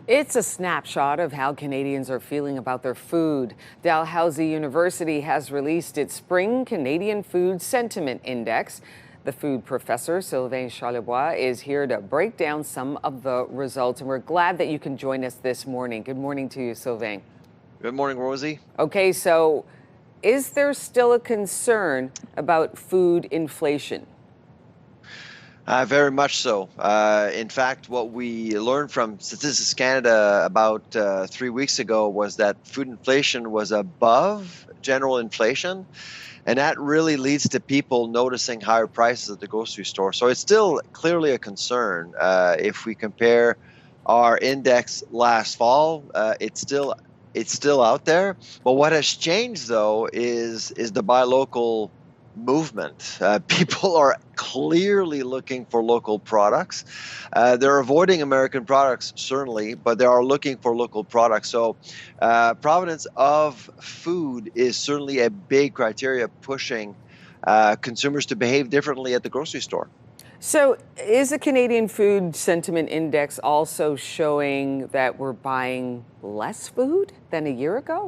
It's a snapshot of how Canadians are feeling about their food. Dalhousie University has released its Spring Canadian Food Sentiment Index. The food professor, Sylvain Charlebois, is here to break down some of the results, and we're glad that you can join us this morning. Good morning to you, Sylvain. Good morning, Rosie. Okay, so is there still a concern about food inflation? Very much so. In fact, what we learned from Statistics Canada about 3 weeks ago was that food inflation was above general inflation, and that really leads to people noticing higher prices at the grocery store. So it's still clearly a concern. If we compare our index last fall, it's still out there. But what has changed though is the buy local movement. People are clearly looking for local products. They're avoiding American products, certainly, but they are looking for local products. So provenance of food is certainly a big criteria pushing consumers to behave differently at the grocery store. So, is the Canadian Food Sentiment Index also showing that we're buying less food than a year ago?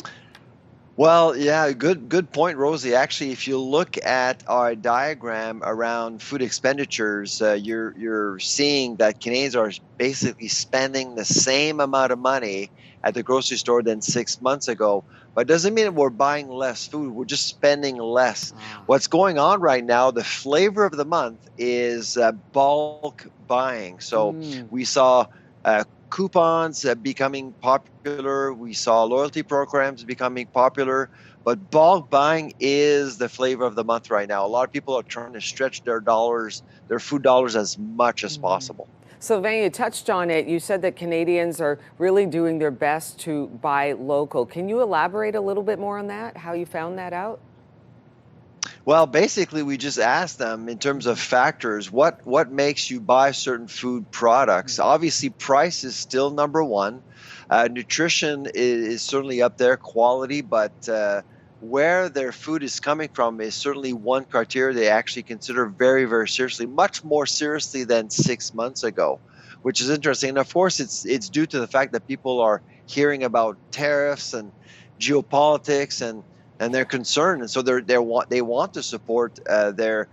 Well, yeah, good point, Rosie. Actually, if you look at our diagram around food expenditures, you're seeing that Canadians are basically spending the same amount of money at the grocery store than 6 months ago. But it doesn't mean that we're buying less food. We're just spending less. Wow. What's going on right now, the flavor of the month is bulk buying. So we saw coupons becoming popular. We saw loyalty programs becoming popular, but bulk buying is the flavor of the month right now. A lot of people are trying to stretch their dollars, their food dollars, as much as possible. Sylvain, you touched on it. You said that Canadians are really doing their best to buy local. Can you elaborate a little bit more on that, how you found that out? Well, basically, we just asked them in terms of factors, what makes you buy certain food products? Obviously, price is still number one. Nutrition is certainly up there, quality, but where their food is coming from is certainly one criteria they actually consider very, very seriously, much more seriously than 6 months ago, which is interesting. And of course, it's due to the fact that people are hearing about tariffs and geopolitics and they're concerned, and so they want to support their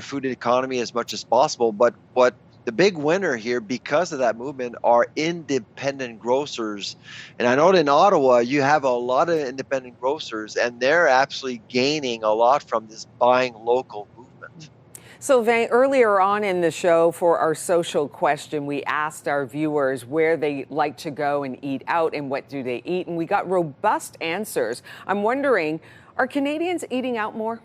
food economy as much as possible. But what the big winner here, because of that movement, are independent grocers. And I know in Ottawa you have a lot of independent grocers, and they're absolutely gaining a lot from this buying local movement. Sylvain, earlier on in the show for our social question, we asked our viewers where they like to go and eat out and what do they eat, and we got robust answers. I'm wondering, are Canadians eating out more?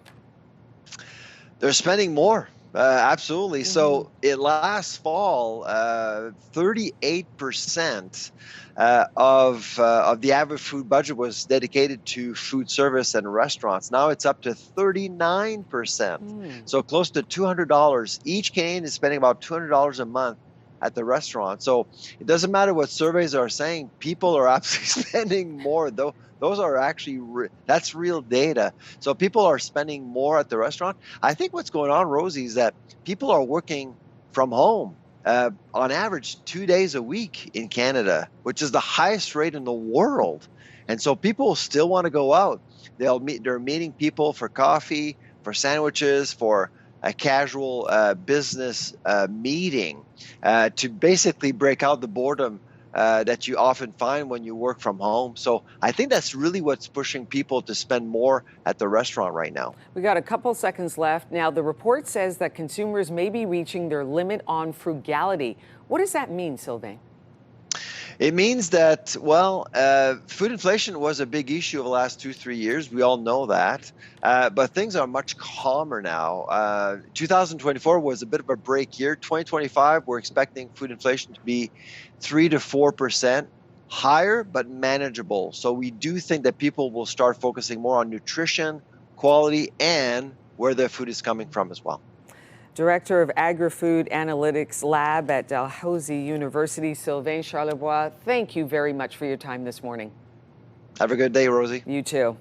They're spending more. Absolutely. So last fall, 38% of the average food budget was dedicated to food service and restaurants. Now it's up to 39%. So close to $200. Each Canadian is spending about $200 a month at the restaurant. So it doesn't matter what surveys are saying, people are absolutely spending more. Though those are actually that's real data. So people are spending more at the restaurant. I think what's going on, Rosie, is that people are working from home on average 2 days a week in Canada, which is the highest rate in the world. And so people still want to go out. They're meeting people for coffee, for sandwiches, for a casual business meeting to basically break out the boredom that you often find when you work from home. So I think that's really what's pushing people to spend more at the restaurant right now. We got a couple seconds left. Now, the report says that consumers may be reaching their limit on frugality. What does that mean, Sylvain? It means that, well, food inflation was a big issue over the last 2-3 years. We all know that. But things are much calmer now. 2024 was a bit of a break year. 2025, we're expecting food inflation to be 3 to 4% higher, but manageable. So we do think that people will start focusing more on nutrition, quality, and where their food is coming from as well. Director of Agri-Food Analytics Lab at Dalhousie University, Sylvain Charlebois, thank you very much for your time this morning. Have a good day, Rosie. You too.